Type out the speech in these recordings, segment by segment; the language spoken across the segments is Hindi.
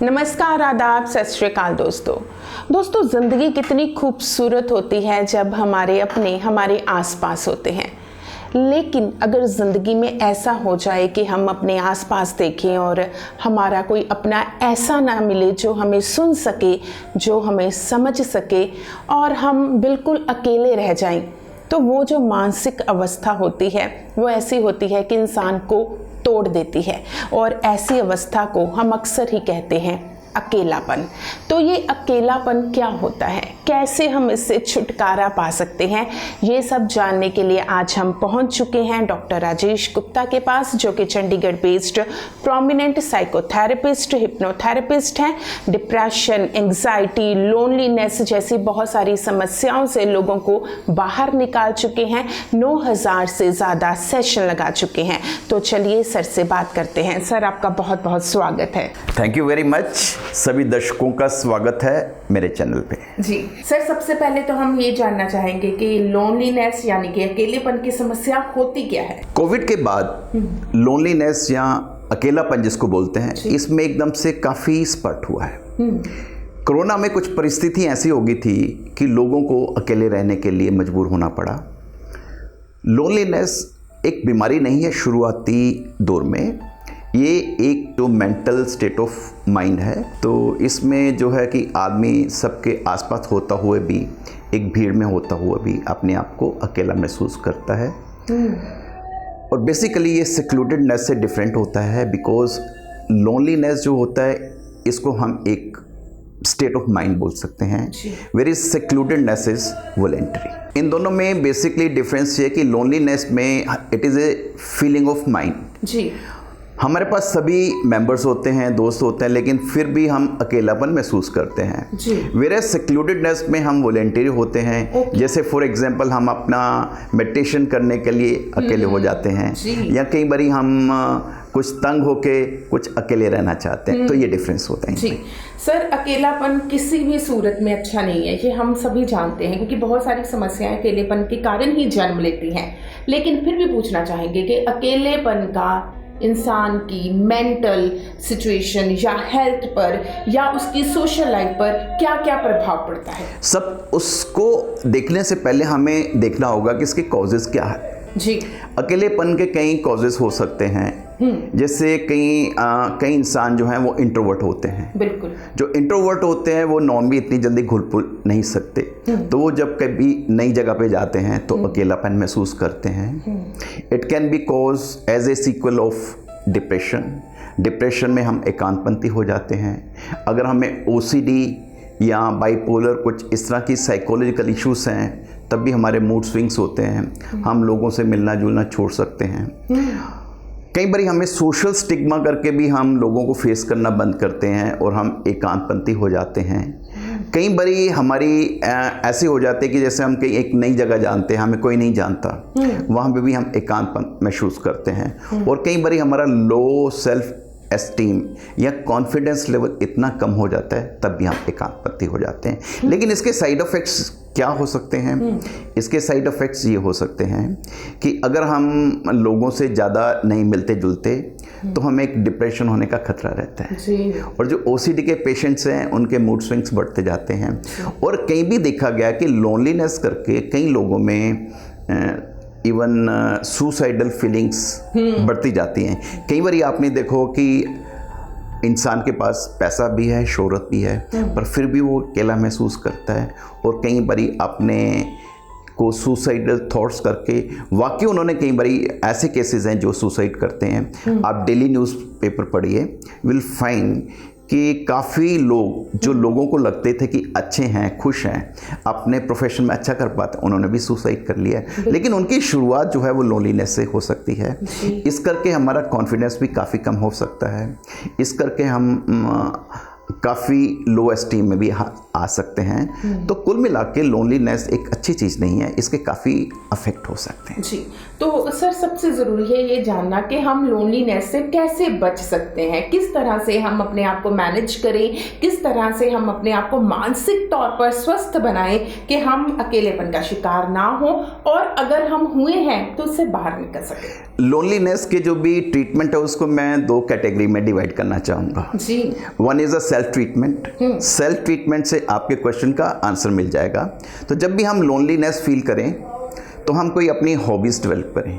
नमस्कार, आदाब, सत श्री अकाल दोस्तों ज़िंदगी कितनी खूबसूरत होती है जब हमारे आसपास होते हैं। लेकिन अगर ज़िंदगी में ऐसा हो जाए कि हम अपने आसपास देखें और हमारा कोई अपना ऐसा ना मिले जो हमें सुन सके, जो हमें समझ सके और हम बिल्कुल अकेले रह जाएं, तो वो जो मानसिक अवस्था होती है वो ऐसी होती है कि इंसान को तोड़ देती है। और ऐसी अवस्था को हम अक्सर ही कहते हैं अकेलापन। तो ये अकेलापन क्या होता है, कैसे हम इससे छुटकारा पा सकते हैं, ये सब जानने के लिए आज हम पहुंच चुके हैं डॉक्टर राजेश गुप्ता के पास, जो कि Chandigarh based prominent psychotherapist, hypnotherapist हैं। डिप्रेशन, एंग्जाइटी, लोनलीनेस जैसी बहुत सारी समस्याओं से लोगों को बाहर निकाल चुके हैं। 9000 से ज़्यादा सेशन लगा चुके हैं। तो चलिए सर से बात करते हैं। सर, आपका बहुत बहुत स्वागत है। Thank you very much. सभी दर्शकों का स्वागत है मेरे चैनल पे। जी सर, सबसे पहले तो हम ये जानना चाहेंगे कि लोनलीनेस यानी कि अकेलेपन की समस्या होती क्या है। कोविड के बाद लोनलीनेस या अकेलापन जिसको बोलते हैं, इसमें एकदम से काफ़ी स्पट हुआ है। कोरोना में कुछ परिस्थिति ऐसी हो गई थी कि लोगों को अकेले रहने के लिए मजबूर होना पड़ा। लोनलीनेस एक बीमारी नहीं है शुरुआती दौर में, ये एक जो मेंटल स्टेट ऑफ माइंड है। तो इसमें जो है कि आदमी सबके आसपास होता हुए भी, एक भीड़ में होता हुआ भी अपने आप को अकेला महसूस करता है। और बेसिकली ये सेक्लूडेडनेस से डिफरेंट होता है, बिकॉज लोनलीनेस जो होता है इसको हम एक स्टेट ऑफ माइंड बोल सकते हैं, where is secludedness is voluntary. इन दोनों में बेसिकली डिफरेंस ये है कि लोनलीनेस में it is a feeling of mind. जी, हमारे पास सभी मेंबर्स होते हैं, दोस्त होते हैं, लेकिन फिर भी हम अकेलापन महसूस करते हैं। वेयर सेक्लूडेडनेस में हम वॉलेंटरी होते हैं। जैसे फॉर एग्जांपल हम अपना मेडिटेशन करने के लिए अकेले हो जाते हैं, या कई बारी हम कुछ तंग होके कुछ अकेले रहना चाहते हैं। तो ये डिफरेंस होता है। जी सर, अकेलापन किसी भी सूरत में अच्छा नहीं है, ये हम सभी जानते हैं, क्योंकि बहुत सारी समस्याएं अकेलेपन के कारण ही जन्म लेती हैं। लेकिन फिर भी पूछना चाहेंगे कि अकेलेपन का इंसान की मेंटल सिचुएशन या हेल्थ पर या उसकी सोशल लाइफ पर क्या क्या प्रभाव पड़ता है। सब उसको देखने से पहले हमें देखना होगा कि इसके कॉजेज क्या है। जी, अकेलेपन के कई कॉजेज हो सकते हैं। जैसे कई इंसान जो हैं वो इंट्रोवर्ट होते हैं। बिल्कुल, जो इंट्रोवर्ट होते हैं वो नॉन भी इतनी जल्दी घुल पुल नहीं सकते, तो वो जब कभी नई जगह पे जाते हैं तो अकेलापन महसूस करते हैं। It can be cause as a sequel of depression में हम एकांतपंथी हो जाते हैं। अगर हमें ओसीडी या बाइपोलर कुछ इस तरह की साइकोलॉजिकल इश्यूज हैं, तब भी हमारे मूड स्विंग्स होते हैं, हम लोगों से मिलना जुलना छोड़ सकते हैं। कई बार हमें सोशल स्टिग्मा करके भी हम लोगों को फेस करना बंद करते हैं और हम एकांतपंथी हो जाते हैं। कई बार हमारी ऐसे हो जाते हैं कि जैसे हम कहीं एक नई जगह जानते हैं, हमें कोई नहीं जानता, वहाँ पे भी हम एकांतपन महसूस करते हैं। और कई बार हमारा लो सेल्फ एस्टीम या कॉन्फिडेंस लेवल इतना कम हो जाता है, तब भी हम एकांतपंथी हो जाते हैं। लेकिन इसके साइड इफ़ेक्ट्स क्या हो सकते हैं? इसके साइड इफ़ेक्ट्स ये हो सकते हैं कि अगर हम लोगों से ज़्यादा नहीं मिलते जुलते तो हमें एक डिप्रेशन होने का खतरा रहता है। और जो ओसीडी के पेशेंट्स हैं उनके मूड स्विंग्स बढ़ते जाते हैं। और कहीं भी देखा गया कि लोनलीनेस करके कई लोगों में इवन सुसाइडल फीलिंग्स बढ़ती जाती हैं। कई बार आपने देखो कि इंसान के पास पैसा भी है, शोहरत भी है, पर फिर भी वो अकेला महसूस करता है। और कई बारी अपने को सुसाइडल थॉट्स करके, वाकई उन्होंने कई बारी ऐसे केसेस हैं जो सुसाइड करते हैं। आप डेली न्यूज़पेपर पढ़िए, विल फाइंड कि काफ़ी लोग जो लोगों को लगते थे कि अच्छे हैं, खुश हैं, अपने प्रोफेशन में अच्छा कर पाते, उन्होंने भी सुसाइड कर लिया। लेकिन उनकी शुरुआत जो है वो लोनलीनेस से हो सकती है। इस करके हमारा कॉन्फिडेंस भी काफ़ी कम हो सकता है। इस करके हम काफ़ी लो एस्टीम में भी आ सकते हैं। तो कुल मिला के लोनलीनेस एक अच्छी चीज़ नहीं है, इसके काफ़ी अफेक्ट हो सकते हैं। जी, तो सर सबसे ज़रूरी है ये जानना कि हम लोनलीनेस से कैसे बच सकते हैं, किस तरह से हम अपने आप को मैनेज करें, किस तरह से हम अपने आप को मानसिक तौर पर स्वस्थ बनाएं कि हम अकेलेपन का शिकार ना हो और अगर हम हुए हैं तो उससे बाहर निकल सकें। लोनलीनेस के जो भी ट्रीटमेंट है उसको मैं 2 कैटेगरी में डिवाइड करना चाहूँगा। जी, one is a self treatment. Self treatment से आपके क्वेश्चन का आंसर मिल जाएगा। तो जब भी हम लोनलीनेस फील करें तो हम कोई अपनी हॉबीज़ डेवलप करें,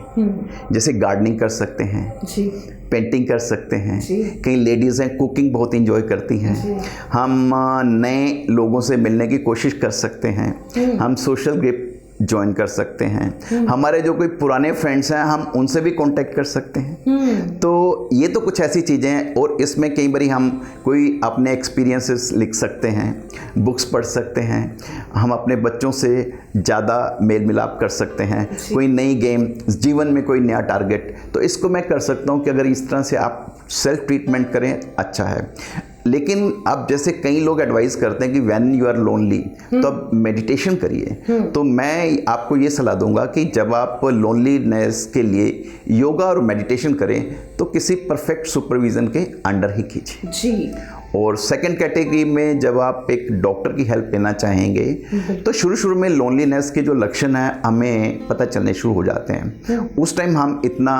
जैसे गार्डनिंग कर सकते हैं, जी, पेंटिंग कर सकते हैं, कई लेडीज़ हैं कुकिंग बहुत इंजॉय करती हैं, हम नए लोगों से मिलने की कोशिश कर सकते हैं, हम सोशल ग्रुप ज्वाइन कर सकते हैं, हमारे जो कोई पुराने फ्रेंड्स हैं हम उनसे भी कांटेक्ट कर सकते हैं। तो ये तो कुछ ऐसी चीज़ें हैं, और इसमें कई बारी हम कोई अपने एक्सपीरियंसेस लिख सकते हैं, बुक्स पढ़ सकते हैं, हम अपने बच्चों से ज़्यादा मेल मिलाप कर सकते हैं, कोई नई गेम, जीवन में कोई नया टारगेट, तो इसको मैं कर सकता हूँ कि अगर इस तरह से आप सेल्फ ट्रीटमेंट करें अच्छा है। लेकिन अब जैसे कई लोग एडवाइस करते हैं कि व्हेन यू आर लोनली तो अब मेडिटेशन करिए, तो मैं आपको ये सलाह दूंगा कि जब आप लोनलीनेस के लिए योगा और मेडिटेशन करें तो किसी परफेक्ट सुपरविज़न के अंडर ही कीजिए। जी, और सेकंड कैटेगरी में जब आप एक डॉक्टर की हेल्प लेना चाहेंगे तो शुरू में लोनलीनेस के जो लक्षण हैं हमें पता चलने शुरू हो जाते हैं, उस टाइम हम इतना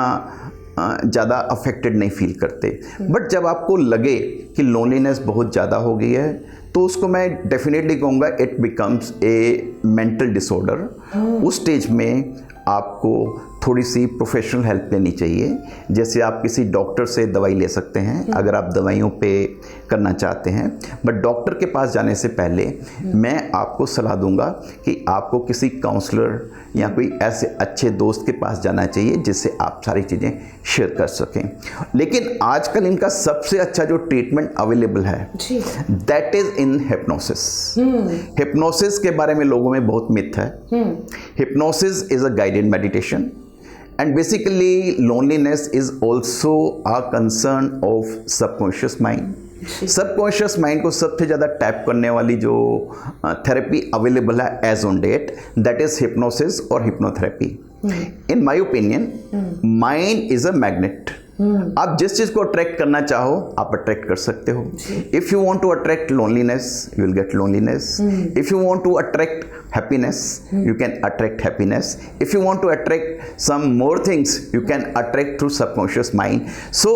ज़्यादा अफेक्टेड नहीं फील करते। बट जब आपको लगे कि लोनलीनेस बहुत ज़्यादा हो गई है तो उसको मैं डेफिनेटली कहूँगा it becomes a mental disorder. उस स्टेज में आपको थोड़ी सी प्रोफेशनल हेल्प लेनी चाहिए। जैसे आप किसी डॉक्टर से दवाई ले सकते हैं अगर आप दवाइयों पे करना चाहते हैं, बट डॉक्टर के पास जाने से पहले मैं आपको सलाह दूंगा कि आपको किसी काउंसलर या कोई ऐसे अच्छे दोस्त के पास जाना चाहिए जिससे आप सारी चीज़ें शेयर कर सकें। लेकिन आजकल इनका सबसे अच्छा जो ट्रीटमेंट अवेलेबल है that is in hypnosis. Hypnosis के बारे में लोगों में बहुत मिथ है। Hypnosis is a guided meditation and basically loneliness is also a concern of subconscious mind। Subconscious mind को सबसे ज़्यादा टैप करने वाली जो थेरेपी अवेलेबल है as on date that is hypnosis और hypnotherapy. In my opinion mind is a magnet. आप जिस चीज़ को अट्रैक्ट करना चाहो आप अट्रैक्ट कर सकते हो। If you want to attract loneliness you will get loneliness. If you want to attract happiness you can attract happiness. If you want to attract some more things you can attract through subconscious mind. So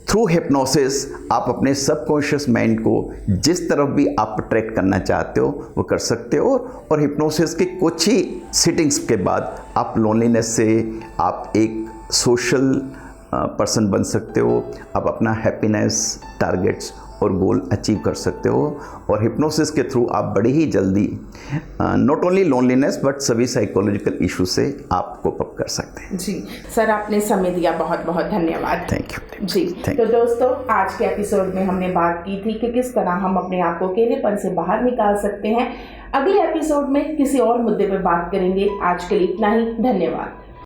through hypnosis आप अपने सबकॉन्शियस माइंड को जिस तरफ भी आप अट्रैक्ट करना चाहते हो वो कर सकते हो, और हिप्नोसिस के कुछ ही सिटिंग्स के बाद आप लोनलीनेस से आप एक सोशल पर्सन बन सकते हो। आप अपना हैप्पीनेस टारगेट्स और गोल अचीव कर सकते हो, और हिप्नोसिस के थ्रू आप बड़ी ही जल्दी नॉट ओनली लोनलीनेस बट सभी साइकोलॉजिकल इशू से आप कोप अप कर सकते हैं। जी सर, आपने समय दिया, बहुत बहुत धन्यवाद। थैंक यू जी। तो दोस्तों, आज के एपिसोड में हमने बात की थी कि किस तरह हम अपने आप को अकेलेपन से बाहर निकाल सकते हैं। अगले एपिसोड में किसी और मुद्दे पर बात करेंगे। आज के लिए इतना ही, धन्यवाद।